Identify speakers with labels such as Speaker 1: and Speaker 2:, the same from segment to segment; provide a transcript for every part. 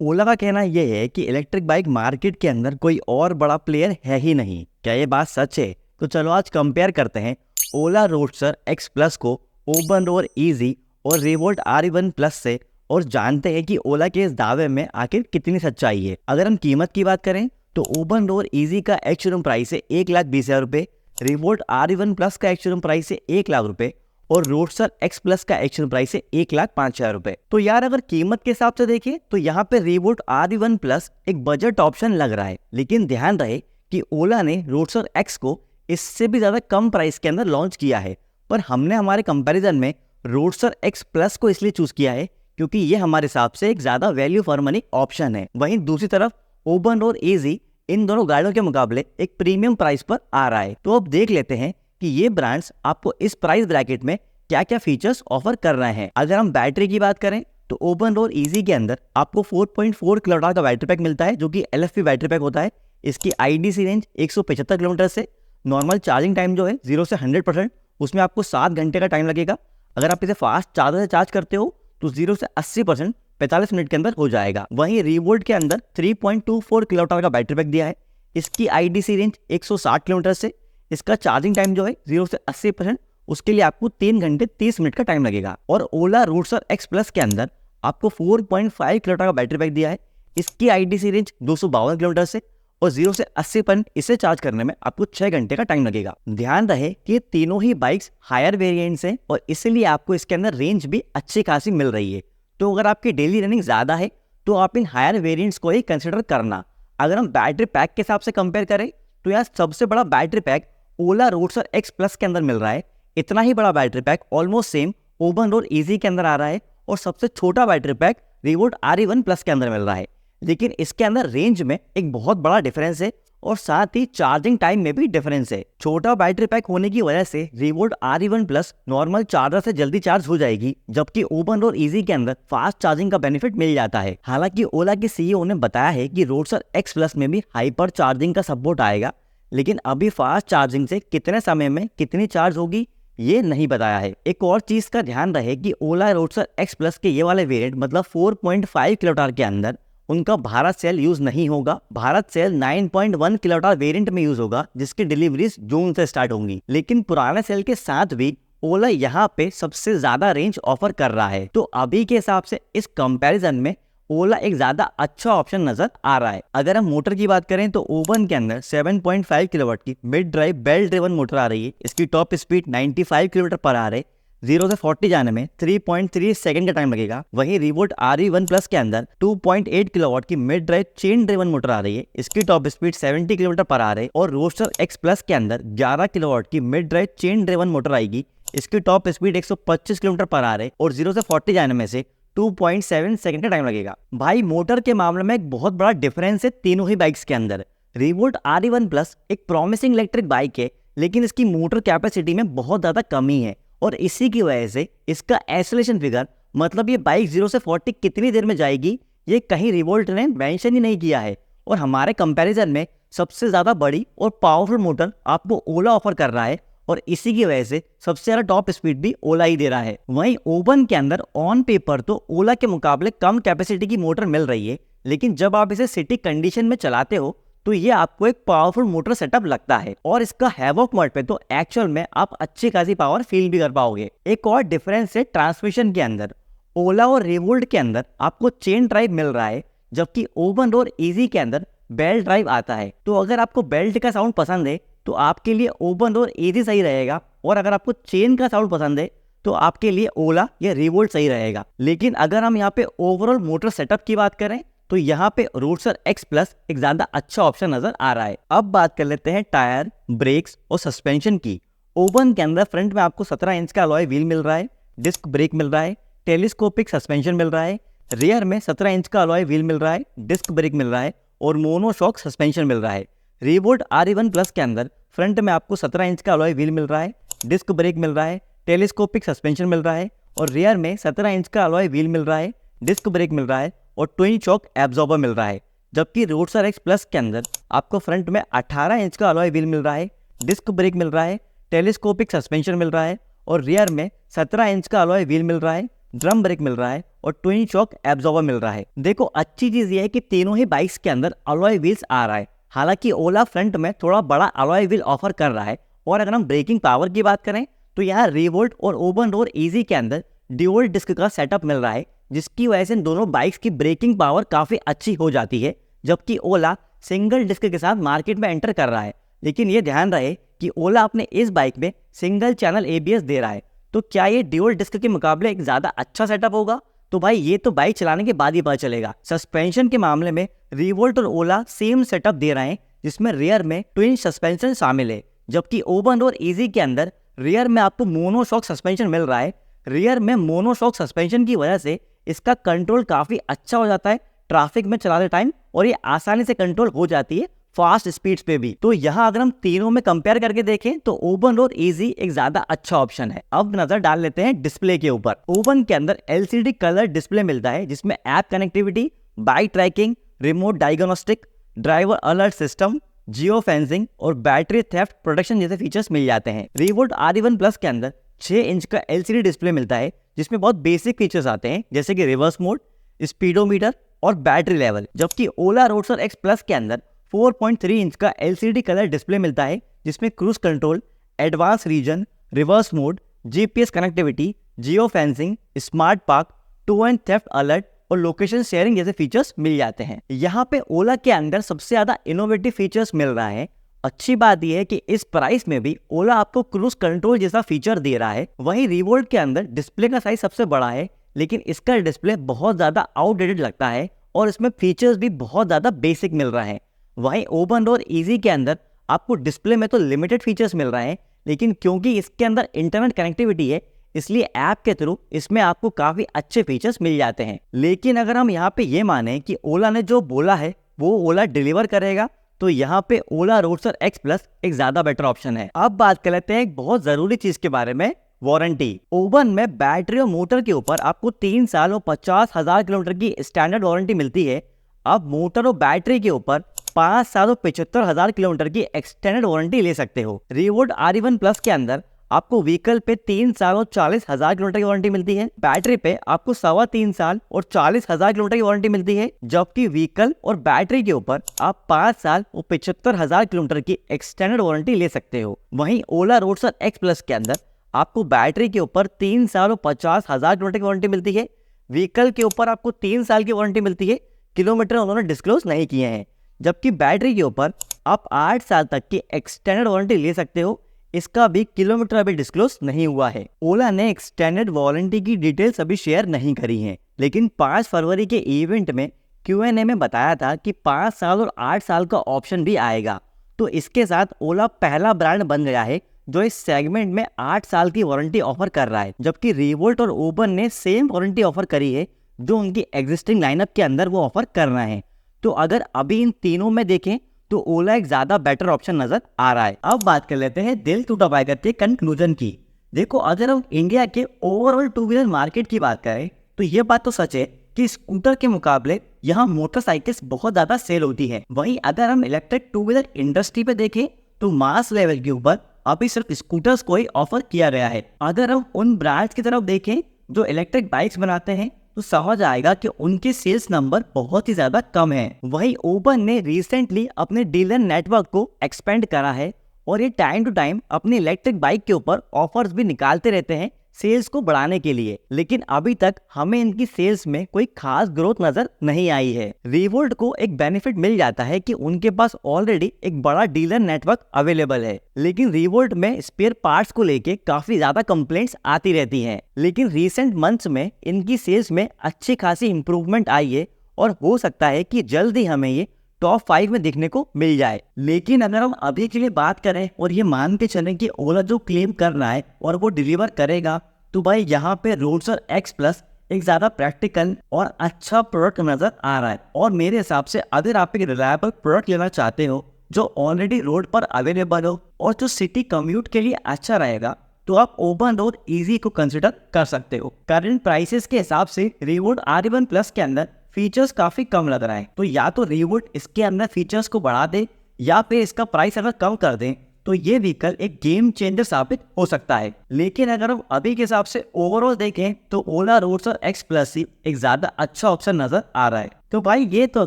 Speaker 1: ओला का कहना यह है कि इलेक्ट्रिक बाइक मार्केट के अंदर कोई और बड़ा प्लेयर है ही नहीं। क्या ये बात सच है? तो चलो आज कंपेयर करते हैं ओला रोडस्टर एक्स प्लस को ओबन रोड इजी और रिवोल्ट R1 प्लस से, और जानते हैं कि ओला के इस दावे में आखिर कितनी सच्चाई है। अगर हम कीमत की बात करें तो ओबन रोड इजी का एक्स शोरूम प्राइस है 1,20,000 रुपये, रिवोल्ट R1 प्लस का एक्स शोरूम प्राइस है 1,00,000 रुपये और रोडस्टर एक्स प्लस का एक्शन प्राइस है 1,05,000 रुपए। तो यार अगर कीमत के हिसाब से देखें तो यहाँ पे रिवोल्ट R1 प्लस एक बजट ऑप्शन लग रहा है, लेकिन ध्यान रहे कि ओला ने रोडस्टर एक्स को इससे भी ज्यादा कम प्राइस के अंदर लॉन्च किया है। पर हमने हमारे कंपैरिजन में रोडस्टर एक्स प्लस को इसलिए चूज किया है क्योंकि ये हमारे हिसाब से एक ज्यादा वैल्यू फॉर मनी ऑप्शन है। वहीं दूसरी तरफ ओबन और इजी इन दोनों गाड़ियों के मुकाबले एक प्रीमियम प्राइस पर आ रहा है। तो अब देख लेते हैं कि ये ब्रांड्स आपको इस प्राइस ब्रैकेट में क्या क्या फीचर्स ऑफर कर रहे हैं। अगर हम बैटरी की बात करें तो ओबन रोड इजी के अंदर आपको 4.4 किलोवाट का बैटरी पैक मिलता है, जो कि LFP बैटरी पैक होता है। इसकी IDC रेंज 175 किलोमीटर से, नॉर्मल चार्जिंग टाइम जो है 0 से 100% उसमें आपको 7 घंटे का टाइम लगेगा। अगर आप इसे फास्ट चार्जर से चार्ज करते हो तो 0 से 80% 45 मिनट के अंदर हो जाएगा। वहीं रिवोल्ट के अंदर 3.24 किलोवाट का बैटरी पैक दिया है। इसकी IDC रेंज 160 किलोमीटर से, इसका चार्जिंग टाइम जो है 0 से 80% उसके लिए आपको 3 घंटे 30 मिनट का टाइम लगेगा। और ओला रोडस्टर एक्स प्लस के अंदर आपको 4.5 किलोवाट का बैटरी पैक दिया है। इसकी IDC रेंज 252 किलोमीटर से और 0 से 80% इसे चार्ज करने में आपको 6 घंटे का टाइम लगेगा। ध्यान रहे कि ये तीनों ही बाइक्स हायर वेरिएंट्स हैं और इसलिए आपको इसके अंदर रेंज भी अच्छी खासी मिल रही है। तो अगर आपकी डेली रनिंग ज्यादा है तो आप इन हायर वेरिएंट्स को ही कंसिडर करना। अगर हम बैटरी पैक के हिसाब से कंपेयर करें तो यार सबसे बड़ा battery pack Ola roadster X plus के अंदर मिल रहा है। इतना ही बड़ा battery pack almost same Oben Rorr EZ के अंदर आ रहा है और सबसे छोटा battery pack revolt R1 plus के अंदर मिल रहा है। लेकिन इसके अंदर रेंज में एक बहुत बड़ा डिफरेंस है और साथ ही चार्जिंग टाइम में भी डिफरेंस है। छोटा बैटरी पैक होने की वजह से revolt R1 plus normal charger से जल्दी चार्ज हो जाएगी, जबकि ओबन रोड इजी के अंदर फास्ट चार्जिंग का बेनिफिट मिल जाता है। हालांकि ओला के CEO ने बताया है कि रोडस्टर एक्स प्लस में भी हाइपर चार्जिंग का सपोर्ट आएगा, लेकिन अभी फास्ट चार्जिंग से कितने समय में कितनी चार्ज होगी ये नहीं बताया है। एक और चीज का ध्यान रहे कि ओला रोडस्टर एक्स प्लस के ये वाले वेरिएंट मतलब 4.5 किलोवाट के अंदर उनका भारत सेल यूज नहीं होगा। भारत सेल 9.1 किलोवाट वेरिएंट में यूज होगा, जिसकी डिलीवरीज जून से स्टार्ट होंगी। लेकिन पुराने सेल के साथ भी ओला यहाँ पे सबसे ज्यादा रेंज ऑफर कर रहा है। तो अभी के हिसाब से इस कंपैरिजन में ओला एक ज्यादा अच्छा ऑप्शन नजर आ रहा है। अगर हम मोटर की बात करें तो ओबन के अंदर 7.5 किलोवाट की mid drive belt driven motor आ रही है। इसकी टॉप स्पीड 95 किलोमीटर पर आ रही है। 0 से 40 जाने में 3.3 सेकंड का टाइम लगेगा। वहीं रिवोल्ट RE1 प्लस के अंदर 2.8 किलोवाट की mid drive chain driven motor आ रही है। इसकी टॉप स्पीड 70 किलोमीटर पर आ रही है। और रोडस्टर एक्स प्लस के अंदर 11 किलोवाट की mid drive chain driven motor आएगी। इसकी टॉप स्पीड 125 किलोमीटर पर आ रही है और 0 से 40 जाने में से 2.7 सेकंड का टाइम लगेगा। भाई मोटर के मामले में एक बहुत बड़ा डिफरेंस है तीनों ही बाइक्स के अंदर। रिवोल्ट RE1 प्लस एक प्रॉमिसिंग इलेक्ट्रिक बाइक है, लेकिन इसकी मोटर कैपेसिटी में बहुत ज्यादा कमी है और इसी की वजह से इसका एक्सेलरेशन फिगर मतलब ये बाइक 0 से 40 कितनी देर में जाएगी ये कहीं रिवोल्ट ने मेंशन ही नहीं किया है। और हमारे कंपैरिजन में सबसे ज्यादा बड़ी और पावरफुल मोटर आपको ओला ऑफर कर रहा है और इसी की वजह से सबसे ज्यादा टॉप स्पीड भी ओला ही दे रहा है। वहीं ओबन के अंदर ऑन पेपर तो ओला के मुकाबले कम कैपेसिटी की मोटर मिल रही है, लेकिन जब आप इसे सिटी कंडीशन में चलाते हो तो ये आपको एक पावरफुल मोटर सेटअप लगता है और इसका हैवॉक मोड पे तो एक्चुअल में आप अच्छी खासी पावर फील भी कर पाओगे। एक और डिफरेंस है ट्रांसमिशन के अंदर। ओला और रिवोल्ट के अंदर आपको चेन ड्राइव मिल रहा है, जबकि ओबन और इजी के अंदर बेल्ट ड्राइव आता है। तो अगर आपको बेल्ट का साउंड पसंद है तो आपके लिए ओबन और इजी सही रहेगा, और अगर आपको चेन का साउंड पसंद है तो आपके लिए ओला या रिवोल्ट सही रहेगा। लेकिन अगर हम यहाँ पे ओवरऑल मोटर सेटअप की बात करें तो यहाँ पे रोडस्टर एक्स प्लस एक ज्यादा अच्छा ऑप्शन नजर आ रहा है। अब बात कर लेते हैं टायर, ब्रेक्स और सस्पेंशन की। ओबन के अंदर फ्रंट में आपको 17 इंच का अलॉय व्हील मिल रहा है, डिस्क ब्रेक मिल रहा है, टेलीस्कोपिक सस्पेंशन मिल रहा है। रियर में 17 इंच का अलॉय व्हील मिल रहा है, डिस्क ब्रेक मिल रहा है और मोनोशॉक सस्पेंशन मिल रहा है। रिवोल्ट RE1 प्लस के अंदर फ्रंट में आपको 17 इंच का अलॉय व्हील मिल रहा है, डिस्क ब्रेक मिल रहा है, टेलीस्कोपिक सस्पेंशन मिल रहा है और रियर में 17 इंच का अलॉय व्हील मिल रहा है, डिस्क ब्रेक मिल रहा है और ट्विन चॉक एब्जॉर्बर मिल रहा है। जबकि रोडस्टर एक्स प्लस के अंदर आपको फ्रंट में 18 इंच का अलॉय व्हील मिल रहा है, डिस्क ब्रेक मिल रहा है, टेलीस्कोपिक सस्पेंशन मिल रहा है और रियर में 17 इंच का अलॉय व्हील मिल रहा है, ड्रम ब्रेक मिल रहा है और ट्विन शॉक एब्जॉर्बर मिल रहा है। देखो अच्छी चीज ये है कि तीनों ही बाइक्स के अंदर अलॉय व्हील्स आ रहा है। हालांकि ओला फ्रंट में थोड़ा बड़ा अलॉय व्हील ऑफर कर रहा है। और अगर हम ब्रेकिंग पावर की बात करें तो यहाँ रिवोल्ट और ओपन रोड इजी के अंदर ड्यूअल डिस्क का सेटअप मिल रहा है, जिसकी वजह से दोनों बाइक्स की ब्रेकिंग पावर काफी अच्छी हो जाती है। जबकि ओला सिंगल डिस्क के साथ मार्केट में एंटर कर रहा है। लेकिन ये ध्यान रहे कि ओला अपने इस बाइक में सिंगल चैनल एबीएस दे रहा है। तो क्या ये ड्यूअल डिस्क के मुकाबले एक ज्यादा अच्छा सेटअप होगा? तो भाई ये तो बाइक चलाने के बाद ही पता चलेगा। सस्पेंशन के मामले में रिवोल्ट और ओला सेम सेटअप दे रहे हैं, जिसमें रियर में ट्विन सस्पेंशन शामिल है। जबकि ओपन और इजी के अंदर रियर में आपको मोनोशॉक सस्पेंशन मिल रहा है। रियर में मोनोशॉक सस्पेंशन की वजह से इसका कंट्रोल काफी अच्छा हो जाता है ट्रैफिक में चलाते टाइम, और ये आसानी से कंट्रोल हो जाती है फास्ट स्पीड्स पे भी। तो यहाँ अगर हम तीनों में कंपेयर करके देखें तो ओपन और इजी एक ज्यादा अच्छा ऑप्शन है। अब नजर डाल लेते हैं डिस्प्ले के ऊपर। ओपन के अंदर एलसीडी कलर डिस्प्ले मिलता है, जिसमें app connectivity, bike tracking, remote diagnostic, driver alert system, geo fencing और बैटरी थेफ्ट प्रोटेक्शन जैसे फीचर्स मिल जाते हैं। रिवोल्ट R1 प्लस के अंदर 6 इंच का एलसीडी डिस्प्ले मिलता है, जिसमें बहुत बेसिक फीचर्स आते हैं जैसे कि रिवर्स मोड, स्पीडोमीटर और बैटरी लेवल। जबकि ओला रोडस्टर X प्लस के अंदर 4.3 इंच का एलसीडी कलर डिस्प्ले मिलता है, जिसमें cruise control, advance regen, reverse mode, GPS connectivity, geo fencing, smart park, tow and theft alert और लोकेशन शेयरिंग जैसे फीचर्स मिल जाते हैं। यहाँ पे ओला के अंदर सबसे ज्यादा इनोवेटिव फीचर्स मिल रहा है। अच्छी बात यह है कि इस प्राइस में भी ओला आपको क्रूज कंट्रोल जैसा फीचर दे रहा है। वहीं रिवोल्ट के अंदर डिस्प्ले का साइज सबसे बड़ा है, लेकिन इसका डिस्प्ले बहुत ज्यादा आउटडेटेड लगता है और इसमें फीचर्स भी बहुत ज्यादा बेसिक मिल रहा है। वहीं ओपन और इजी के अंदर आपको डिस्प्ले में तो लिमिटेड फीचर्स मिल रहे हैं, लेकिन क्योंकि इसके अंदर इंटरनेट कनेक्टिविटी है इसलिए ऐप के थ्रू इसमें आपको काफी अच्छे फीचर्स मिल जाते हैं। लेकिन अगर हम यहाँ पे ये माने कि ओला ने जो बोला है वो ओला डिलीवर करेगा, तो यहाँ पे ओला रोडस्टर X प्लस एक ज्यादा बेटर ऑप्शन है। अब बात कर लेते हैं एक बहुत जरूरी चीज के बारे में, वारंटी। ओवन में बैटरी और मोटर के ऊपर आपको 3 साल और 50,000 किलोमीटर की स्टैंडर्ड वारंटी मिलती है। अब मोटर और बैटरी के ऊपर 5 साल और 75,000 किलोमीटर की एक्सटेंडेड वारंटी ले सकते हो। रिवोल्ट R1 प्लस के अंदर आपको व्हीकल पे 3 साल और 40,000 किलोमीटर की वारंटी मिलती है। बैटरी पे आपको 3.25 साल और 40,000 किलोमीटर की वारंटी मिलती है। जबकि व्हीकल और बैटरी के ऊपर आप 5 साल और 75,000 किलोमीटर की एक्सटेंडेड वारंटी ले सकते हो। वहीं ओला रोडस्टर X प्लस के अंदर आपको बैटरी के ऊपर 3 साल और 50,000 किलोमीटर की वारंटी मिलती है। व्हीकल के ऊपर आपको 3 साल की वारंटी मिलती है। किलोमीटर उन्होंने डिस्क्लोज नहीं किए हैं। जबकि बैटरी के ऊपर आप 8 साल तक की एक्सटेंडेड वारंटी ले सकते हो। इसका भी किलोमीटर अभी डिस्क्लोज नहीं हुआ है। ओला ने एक्सटेंडेड वारंटी की डिटेल्स अभी शेयर नहीं करी हैं, लेकिन 5 फरवरी के इवेंट में Q&A में बताया था कि 5 साल और 8 साल का ऑप्शन भी आएगा। तो इसके साथ ओला पहला ब्रांड बन गया है जो इस सेगमेंट में 8 साल की वारंटी ऑफर कर रहा है। जबकि रिवोल्ट और ओबन ने सेम वारंटी ऑफर करी है जो उनकी एग्जिस्टिंग लाइनअप के अंदर वो ऑफर कर रहे हैं। तो अगर अभी इन तीनों में देखें तो ओला एक ज्यादा बेटर ऑप्शन नजर आ रहा है। अब बात कर लेते हैं दिल टूटा बाइकर के कंक्लूजन की। देखो अगर हम इंडिया के ओवरऑल टू व्हीलर मार्केट की बात करें तो ये बात तो सच है कि स्कूटर के मुकाबले यहाँ मोटरसाइकिल्स बहुत ज्यादा सेल होती है। वहीं अगर हम इलेक्ट्रिक टू व्हीलर इंडस्ट्री पे देखें तो मास लेवल के ऊपर अभी सिर्फ स्कूटर्स को ही ऑफर किया गया है। अगर हम उन ब्रांड्स की तरफ देखें जो इलेक्ट्रिक बाइक्स बनाते हैं तो समझ आएगा कि उनके सेल्स नंबर बहुत ही ज्यादा कम है। वहीं ओबन ने रिसेंटली अपने डीलर नेटवर्क को एक्सपेंड करा है और ये टाइम टू टाइम अपनी इलेक्ट्रिक बाइक के ऊपर ऑफर्स भी निकालते रहते हैं सेल्स को बढ़ाने के लिए। लेकिन अभी तक हमें इनकी सेल्स में कोई खास ग्रोथ नजर नहीं आई है। रिवोल्ट को एक बेनिफिट मिल जाता है कि उनके पास ऑलरेडी एक बड़ा डीलर नेटवर्क अवेलेबल है, लेकिन रिवोल्ट में स्पेयर पार्ट्स को लेके काफी ज्यादा कंप्लेंट्स आती रहती हैं। लेकिन रिसेंट मंथ्स में इनकी सेल्स में अच्छी खासी इंप्रूवमेंट आई है और हो सकता है कि जल्द ही हमें ये टॉप 5 में देखने को मिल जाए। लेकिन अगर हम अभी के लिए बात करें और ये मान के चलें कि ओला जो क्लेम कर रहा है और वो डिलीवर करेगा, तो भाई यहाँ पे रोडस्टर X प्लस एक ज्यादा प्रैक्टिकल और अच्छा प्रोडक्ट नजर आ रहा है। और मेरे हिसाब से अगर आप एक रिलायबल प्रोडक्ट लेना चाहते हो जो ऑलरेडी रोड पर अवेलेबल हो और जो सिटी कम्यूट के लिए अच्छा रहेगा, तो आप ओपन रोड इजी को कंसिडर कर सकते हो। करंट प्राइसेस के हिसाब से रिवोल्ट R1 प्लस के अंदर फीचर्स काफी कम लग रहा है, तो या तो रिवोल्ट इसके अंदर फीचर्स को बढ़ा दे या फिर इसका प्राइस अगर कम कर दें तो ये व्हीकल एक गेम चेंजर साबित हो सकता है। लेकिन अगर हम अभी के हिसाब से ओवरऑल देखें तो ओला रोडस्टर एक्स प्लस ही एक ज्यादा अच्छा ऑप्शन नजर आ रहा है। तो भाई ये तो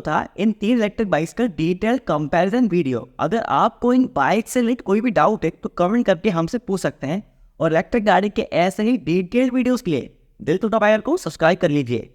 Speaker 1: था इन 3 इलेक्ट्रिक बाइक्स का डिटेल कंपैरिजन वीडियो। अगर आपको इन बाइक से रिलेटेड कोई भी डाउट है तो कमेंट करके हमसे पूछ सकते हैं, और इलेक्ट्रिक गाड़ी के ऐसे ही डिटेल वीडियोस के लिए दिल तो दबाकर को सब्सक्राइब कर लीजिए।